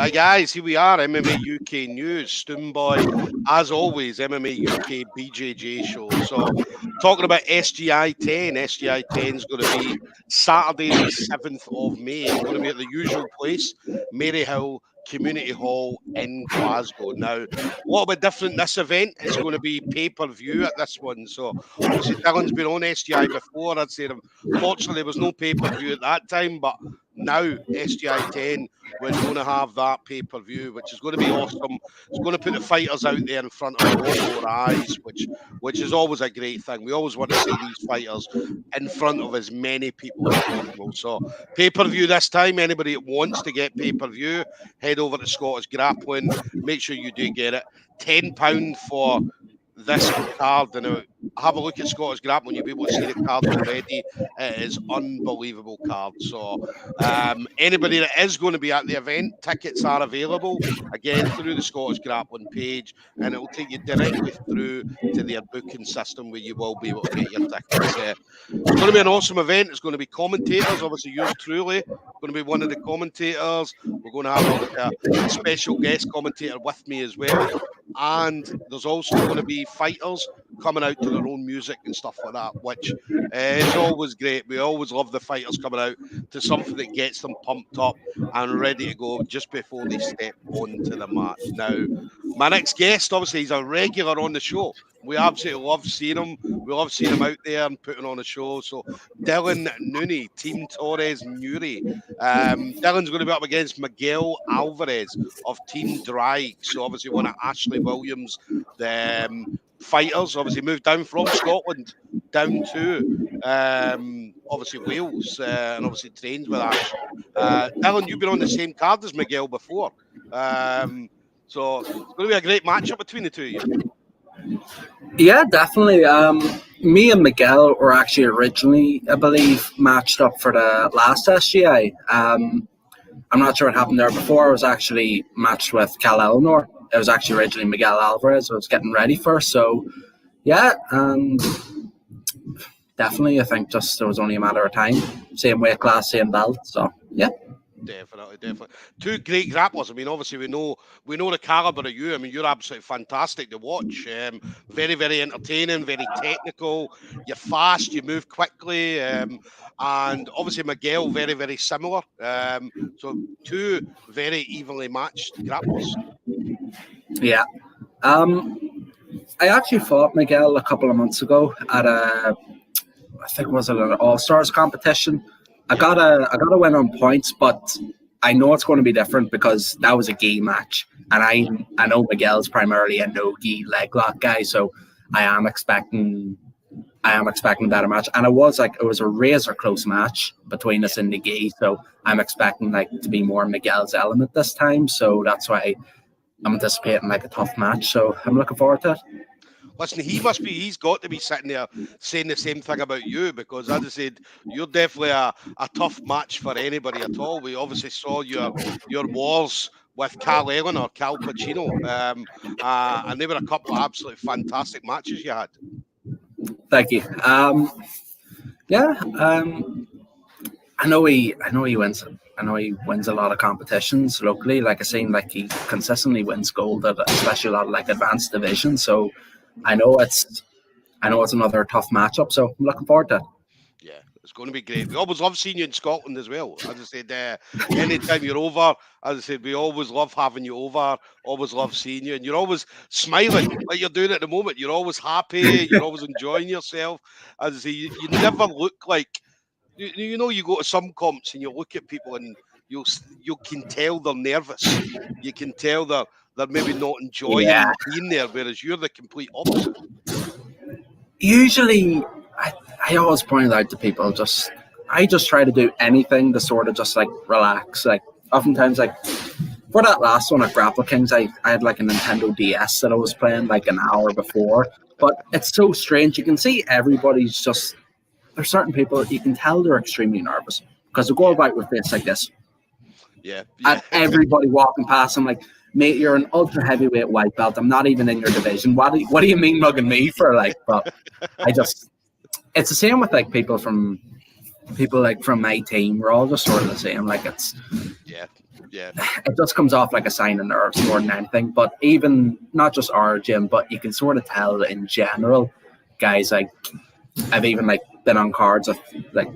Hi guys, here we are, MMA UK News, Stoomboy, as always, MMA UK BJJ show. So, talking about SGI10, SGI10 is going to be Saturday the 7th of May. It's going to be at the usual place, Maryhill Community Hall in Glasgow. Now, a little bit different this event. It's going to be pay-per-view at this one. So, obviously, Dylan's been on SGI before. I'd say, unfortunately, there was no pay-per-view at that time, but now SGI10, we're going to have that pay-per-view, which is going to be awesome. It's going to put the fighters out there in front of a lot more eyes, which is always a great thing. We always want to see these fighters in front of as many people as possible. So pay-per-view this time. Anybody that wants to get pay-per-view, head over to Scottish Grappling. Make sure you do get it. £10 for this card. Now, have a look at Scottish Grappling. You'll be able to see the card already. It is unbelievable card. So anybody that is going to be at the event, tickets are available again through the Scottish Grappling page, and it will take you directly through to their booking system where you will be able to get your tickets. It's going to be an awesome event. It's going to be commentators. Obviously, yours truly going to be one of the commentators. We're going to have a special guest commentator with me as well. And there's also going to be fighters coming out to their own music and stuff like that, which is always great. We always love the fighters coming out to something that gets them pumped up and ready to go just before they step onto the mat. Now, my next guest, obviously, he's a regular on the show. We absolutely love seeing him. We love seeing him out there and putting on a show. So, Dylan Nooney, Team Torres Newry. Dylan's going to be up against Miguel Alvarez of Team Drag. So, obviously, one of Ashley Williams, the fighters, obviously moved down from Scotland down to obviously Wales and obviously trains with Ash. Dylan, you've been on the same card as Miguel before. So, it's going to be a great matchup between the two of you. Yeah, definitely. Me and Miguel were actually originally, I believe, matched up for the last SGI. I'm not sure what happened there before. I was actually matched with Cal Eleanor. It was actually originally Miguel Alvarez I was getting ready for. So, yeah, definitely. I think just there was only a matter of time. Same weight class, same belt. So, yeah. Definitely. Two great grapplers. I mean, obviously, we know the caliber of you. I mean, you're absolutely fantastic to watch. Very, very entertaining, very technical. You're fast, you move quickly. And obviously, Miguel, very, very similar. So, two very evenly matched grapplers. Yeah. I actually fought Miguel a couple of months ago at I think it was an All-Stars competition. I got a win on points, but I know it's going to be different because that was a gi match, and I know Miguel's primarily a no gi leg lock guy, so I am expecting a better match. And it was a razor close match between us in the gi, so I'm expecting to be more Miguel's element this time. So that's why I'm anticipating a tough match. So I'm looking forward to it. Listen, he's got to be sitting there saying the same thing about you because, as I said, you're definitely a tough match for anybody at all. We obviously saw your wars with Cal Eleanor, Cal Pacino, and they were a couple of absolutely fantastic matches you had. Thank you. I know he wins. I know he wins a lot of competitions locally. Like I seen, he consistently wins gold at especially a lot of advanced divisions. So I know it's another tough matchup. So I'm looking forward to it. Yeah, it's going to be great. We always love seeing you in Scotland as well. As I said, anytime you're over, as I said, we always love having you over. Always love seeing you, and you're always smiling like you're doing at the moment. You're always happy. You're always enjoying yourself. As I say, you never look like. You know, you go to some comps and you look at people and you can tell they're nervous. You can tell they're maybe not enjoying being there, whereas you're the complete opposite. Usually, I always point out to people, I just try to do anything to sort of just relax. Oftentimes, for that last one at Grapple Kings, I had a Nintendo DS that I was playing an hour before. But it's so strange. You can see everybody's just. There's certain people you can tell they're extremely nervous because they go about with this like this. Yeah. And everybody walking past them mate, you're an ultra heavyweight white belt. I'm not even in your division. What do you mean mugging me for? But it's the same with people from my team. We're all just sort of the same. Yeah. It just comes off like a sign of nerves more than anything. But even not just our gym, but you can sort of tell in general, guys like I've even like been on cards with like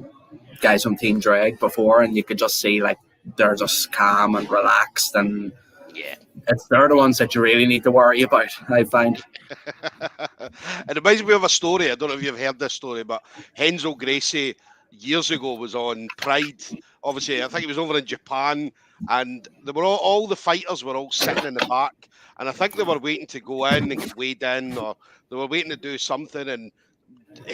guys from Team Drag before, and you could just see like they're just calm and relaxed, and they're the ones that you really need to worry about, I find. It reminds me of a story. I don't know if you've heard this story, but Renzo Gracie years ago was on Pride. Obviously, I think he was over in Japan, and they were all the fighters were all sitting in the back, and I think they were waiting to go in and get weighed in, or they were waiting to do something. And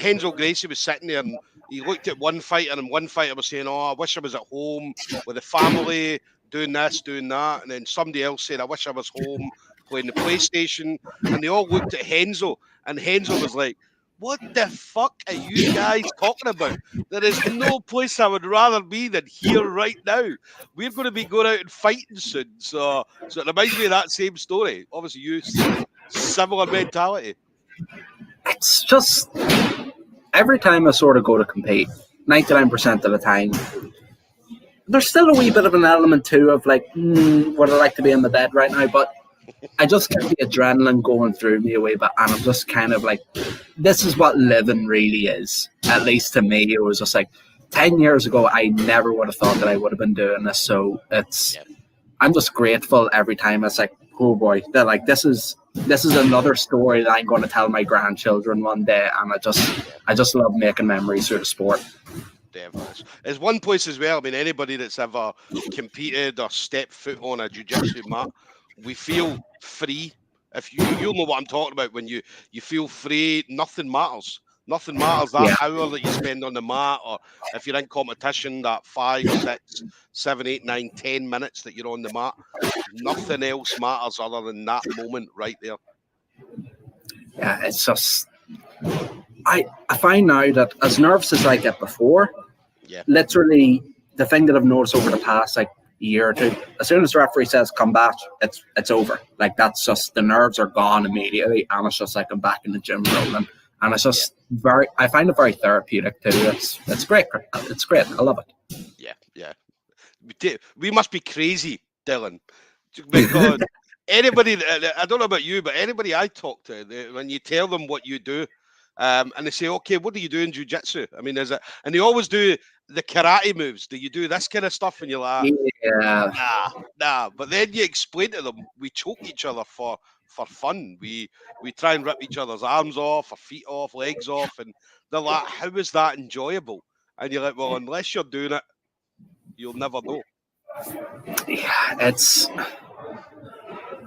Renzo Gracie was sitting there, and he looked at one fighter, and one fighter was saying, "Oh, I wish I was at home with the family, doing this, doing that." And then somebody else said, "I wish I was home playing the PlayStation." And they all looked at Renzo, and Renzo was like, "What the fuck are you guys talking about? There is no place I would rather be than here right now. We're going to be going out and fighting soon." So it reminds me of that same story. Obviously, you similar mentality. It's just every time I sort of go to compete, 99% of the time, there's still a wee bit of an element too of like, would I like to be in the bed right now? But I just get the adrenaline going through me a wee bit, and I'm just kind of like, this is what living really is. At least to me, it was just like 10 years ago, I never would have thought that I would have been doing this. So I'm just grateful every time. It's like, oh boy, they're like, this is another story that I'm going to tell my grandchildren one day, and I just love making memories through the sport. Definitely. There's one place as well. I mean, anybody that's ever competed or stepped foot on a jiu-jitsu mat, we feel free. If you'll know what I'm talking about, when you feel free, nothing matters. Nothing matters. That hour that you spend on the mat, or if you're in competition, that 5, 6, 7, 8, 9, 10 minutes that you're on the mat, nothing else matters other than that moment right there. Yeah, it's just I find now that as nervous as I get before, literally the thing that I've noticed over the past like year or two, as soon as the referee says combat, it's over. Like that's just, the nerves are gone immediately, and it's just like I'm back in the gym rolling. And it's just I find it very therapeutic too. It's great. It's great. I love it. Yeah. We must be crazy, Dylan. Because anybody, I don't know about you, but anybody I talk to, when you tell them what you do, and they say, "Okay, what do you do in jiu-jitsu?" I mean, and they always do the karate moves. Do you do this kind of stuff? And you're like, nah. But then you explain to them, we choke each other for fun. We try and rip each other's arms off, or feet off, legs off, and they're like, "How is that enjoyable?" And you're like, "Well, unless you're doing it, you'll never know." Yeah,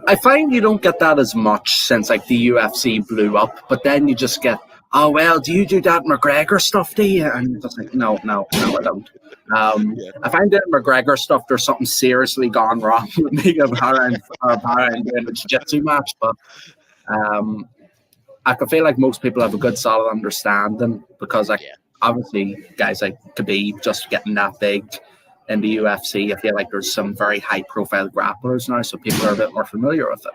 I find you don't get that as much since like the UFC blew up, but then you just get, "Oh well, do you do that McGregor stuff, do you?" And you're just like, no, I don't. I find that McGregor stuff, there's something seriously gone wrong with me of how I'm doing a jiu-jitsu match, but I can feel like most people have a good solid understanding, because like obviously guys like Khabib just getting that big in the UFC, I feel like there's some very high-profile grapplers now, so people are a bit more familiar with it.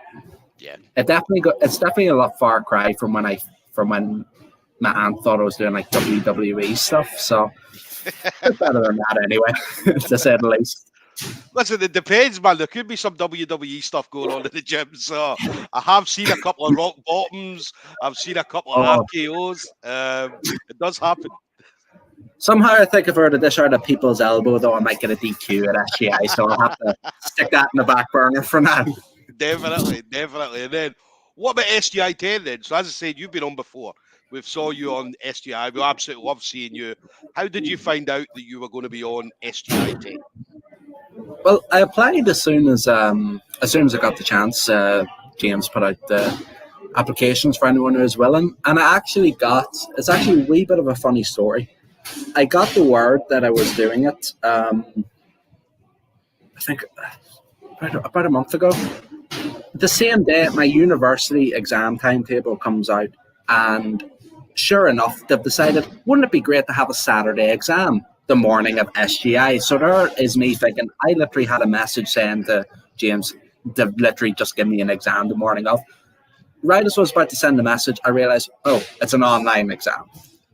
Yeah, it's definitely a lot far cry from when my aunt thought I was doing like WWE stuff. So it's better than that anyway, to say the least. Listen, it depends, man. There could be some WWE stuff going on in the gym. So I have seen a couple of rock bottoms. I've seen a couple of RKOs. It does happen. Somehow I think if I were to dish out a people's elbow, though, I might get a DQ at SGI, so I'll have to stick that in the back burner for now. Definitely. And then, what about SGI10 then? So as I said, you've been on before. We saw you on SGI. We absolutely love seeing you. How did you find out that you were going to be on SGI10? Well, I applied as soon as I got the chance. James put out the applications for anyone who was willing, and it's actually a wee bit of a funny story. I got the word that I was doing it, I think about a month ago. The same day, my university exam timetable comes out, and sure enough, they've decided, wouldn't it be great to have a Saturday exam the morning of SGI? So there is me thinking, I literally had a message saying to James, they've literally just given me an exam the morning of. Right as I was about to send the message, I realized, it's an online exam.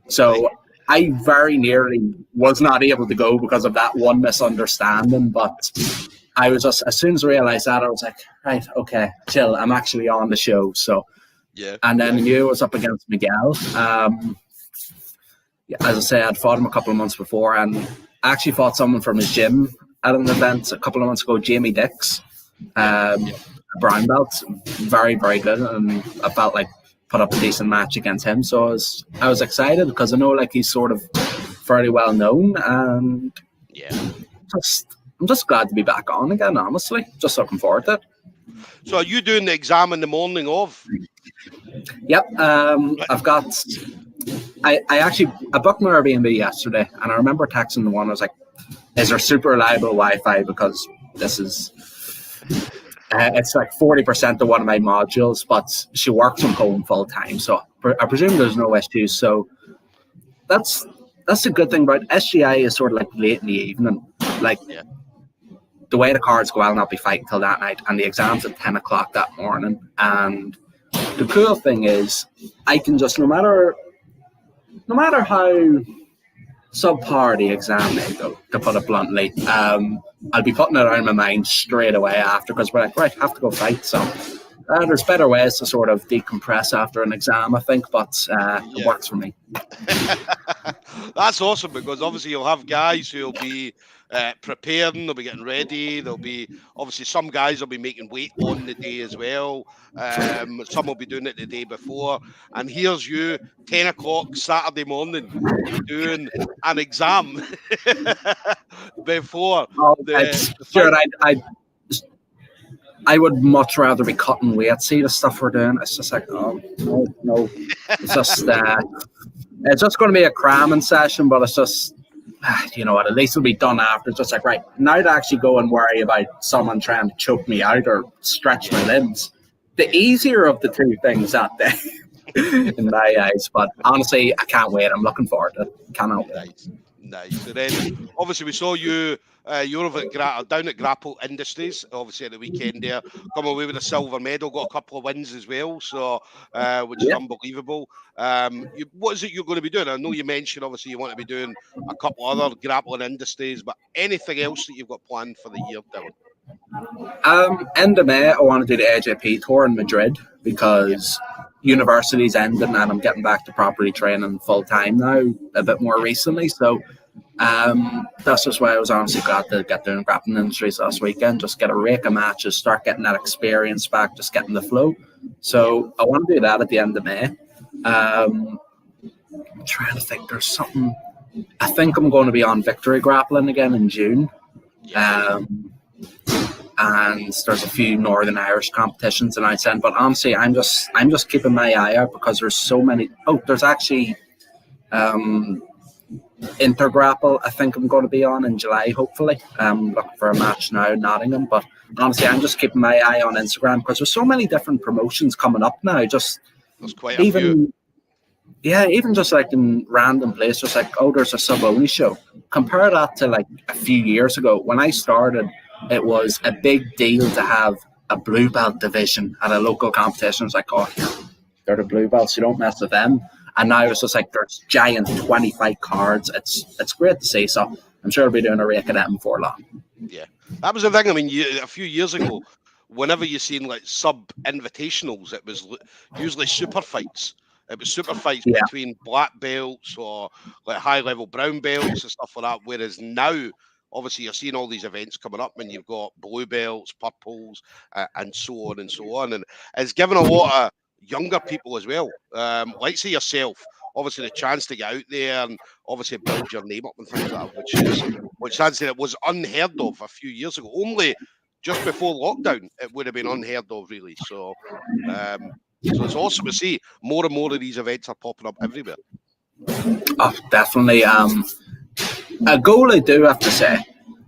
So I very nearly was not able to go because of that one misunderstanding, but I was just, as soon as I realised that, I was like, right, okay, chill, I'm actually on the show. So, yeah. And then I knew I was up against Miguel. As I say, I'd fought him a couple of months before, and I actually fought someone from his gym at an event a couple of months ago, Jamie Dix, a brown belt, very, very good, and I felt like put up a decent match against him. So I was excited because I know like he's sort of fairly well known, and I'm just glad to be back on again. Honestly, just looking forward to it. So are you doing the exam in the morning of? Yep, I've got. I booked my Airbnb yesterday, and I remember texting the one. I was like, "Is there super reliable Wi-Fi? Because this is it's like 40% of one of my modules, but she works from home full time, so I presume there's no issues. So that's a good thing about SGI is sort of like late in the evening, like." The way the cards go, I'll not be fighting till that night, and the exam's at 10 o'clock that morning. And the cool thing is, I can just, no matter how subpar the exam may go, to put it bluntly, I'll be putting it out of my mind straight away after, because we're like, right, have to go fight. So there's better ways to sort of decompress after an exam, I think, but it works for me. That's awesome, because obviously you'll have guys who'll be preparing, they'll be getting ready, there'll be obviously some guys will be making weight on the day as well, some will be doing it the day before, and here's you 10 o'clock Saturday morning doing an exam before I would much rather be cutting weight. See the stuff we're doing, it's just like, oh no. It's just going to be a cramming session, but it's just, you know what, at least it'll be done after. It's just like, right, now to actually go and worry about someone trying to choke me out or stretch my limbs. The easier of the two things that day in my eyes. But honestly, I can't wait. I'm looking forward to it. Cannot wait. Nice. And then obviously we saw you you're over at down at Grapple Industries, obviously at the weekend there, come away with a silver medal, got a couple of wins as well, so which is unbelievable. What is it you're going to be doing? I know you mentioned obviously you want to be doing a couple other Grappling Industries, but anything else that you've got planned for the year, Dylan? End of May, I want to do the AJP tour in Madrid, because university's ending and I'm getting back to properly training full time now a bit more recently. So that's just why I was honestly glad to get doing Grappling Industries last weekend, just get a rake of matches, start getting that experience back, just getting the flow. So I want to do that at the end of May. I'm trying to think, there's something, I think I'm going to be on Victory Grappling again in June. And there's a few Northern Irish competitions in Iceland, but honestly, I'm just keeping my eye out, because there's so many. Oh, there's actually Intergrapple, I think I'm going to be on in July, hopefully. I'm looking for a match now in Nottingham, but honestly, I'm just keeping my eye on Instagram, because there's so many different promotions coming up now. Just there's quite a few. Yeah, even just like in random places, just like, oh, there's a sub-only show. Compare that to like a few years ago. When I started, it was a big deal to have a blue belt division at a local competition. It's like, oh, they're the blue belts, you don't mess with them. And now it's just like there's giant 25 cards. It's great to see. So I'm sure I'll be doing a rake of them before long. Yeah, that was the thing. I mean, a few years ago, whenever you seen like sub-invitationals, it was usually super fights. It was super fights between black belts or like high-level brown belts and stuff like that. Whereas now, obviously, you're seeing all these events coming up, and you've got blue belts, purples, and so on and so on. And it's given a lot of younger people as well, like say yourself, obviously the chance to get out there and obviously build your name up and things like that, which I'd say it was unheard of a few years ago. Only just before lockdown, it would have been unheard of, really. So, so it's awesome to see more and more of these events are popping up everywhere. Oh, definitely. A goal I do have to say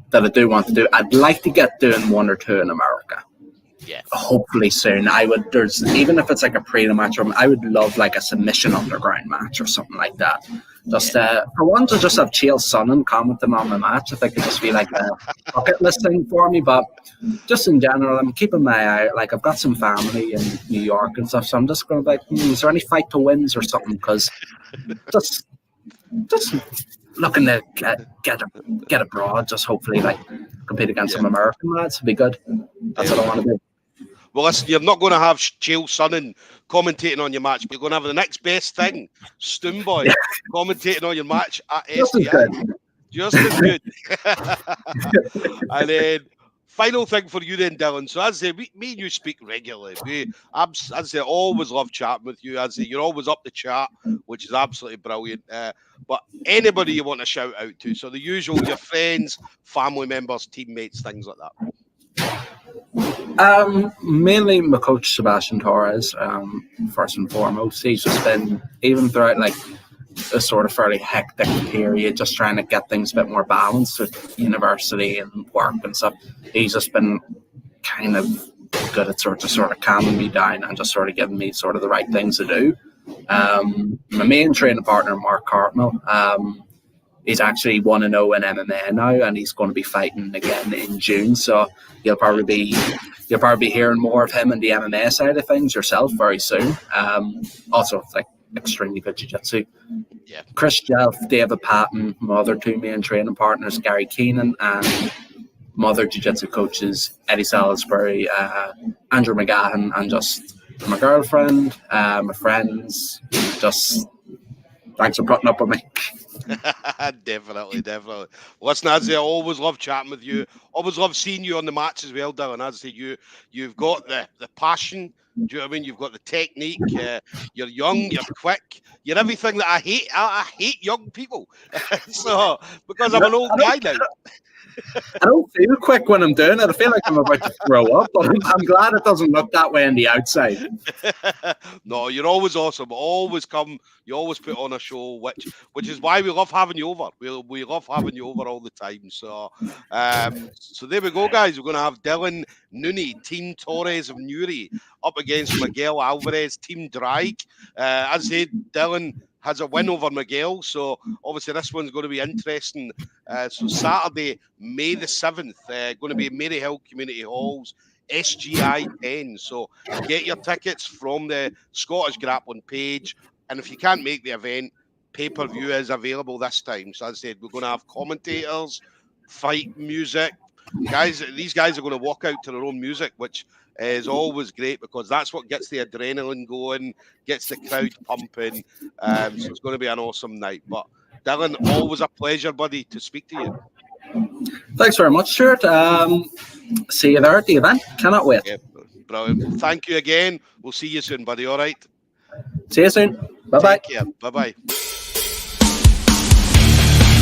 that I do want to do, I'd like to get doing one or two in America. Yeah. Hopefully soon. There's even if it's like a pre match, I would love like a submission underground match or something like that. Just for one, to just have Chael Sonnen commenting on the match, I think it'd just be like a bucket list thing for me. But just in general, I'm keeping my eye. Like I've got some family in New York and stuff, so I'm just going to be like, is there any fight to wins or something? Because just looking to get abroad, just hopefully like compete against some American lads. It'd be good. That's what I want to do. Well, listen, you're not going to have Chael Sonnen commentating on your match, but you're going to have the next best thing, Stoomboy, commentating on your match at SGI. Just as good. And then, final thing for you then, Dylan. So as I say, me and you speak regularly. As I say, always love chatting with you. As I say, you're always up the chat, which is absolutely brilliant. But anybody you want to shout out to, so the usual, your friends, family members, teammates, things like that. Mainly my coach Sebastian Torres, first and foremost. He's just been, even throughout like a sort of fairly hectic period, just trying to get things a bit more balanced with university and work and stuff. He's just been kind of good at sort of calming me down and just sort of giving me sort of the right things to do. My main training partner, Mark Cartmel, he's actually 1-0 in MMA now, and he's going to be fighting again in June. So you'll probably be hearing more of him in the MMA side of things yourself very soon. Also, like extremely good jiu-jitsu. Yeah. Chris Jeff, David Patton, my other two main training partners, Gary Keenan, and my other jiu-jitsu coaches, Eddie Salisbury, Andrew McGahan, and just my girlfriend, my friends. Just thanks for putting up with me. Definitely. Listen, as I always love chatting with you. Always love seeing you on the match as well, Dylan. As I say, you've got the passion. Do you know what I mean? You've got the technique. You're young. You're quick. You're everything that I hate. I hate young people. So because I'm an old guy now. I don't feel quick when I'm doing it. I feel like I'm about to throw up, but I'm glad it doesn't look that way on the outside. No, you're always awesome. Always come. You always put on a show, which is why we love having you over. We love having you over all the time. So, so there we go, guys. We're going to have Dylan Nooney, Team Torres of Newry, up against Miguel Alvarez, Team Drag. As I said, Dylan has a win over Miguel, so obviously this one's going to be interesting. So Saturday, May the 7th, going to be Maryhill Community Halls, SGI10. So get your tickets from the Scottish Grappling page, and if you can't make the event, pay-per-view is available this time. So as I said, we're going to have commentators, fight music. These guys are going to walk out to their own music, which is always great because that's what gets the adrenaline going, gets the crowd pumping. So it's going to be an awesome night. But Dylan, always a pleasure, buddy, to speak to you. Thanks very much, Stuart. See you there at the event. Cannot wait. Yeah, brilliant. Thank you again. We'll see you soon, buddy. All right. See you soon. Bye-bye. Take care. Bye-bye.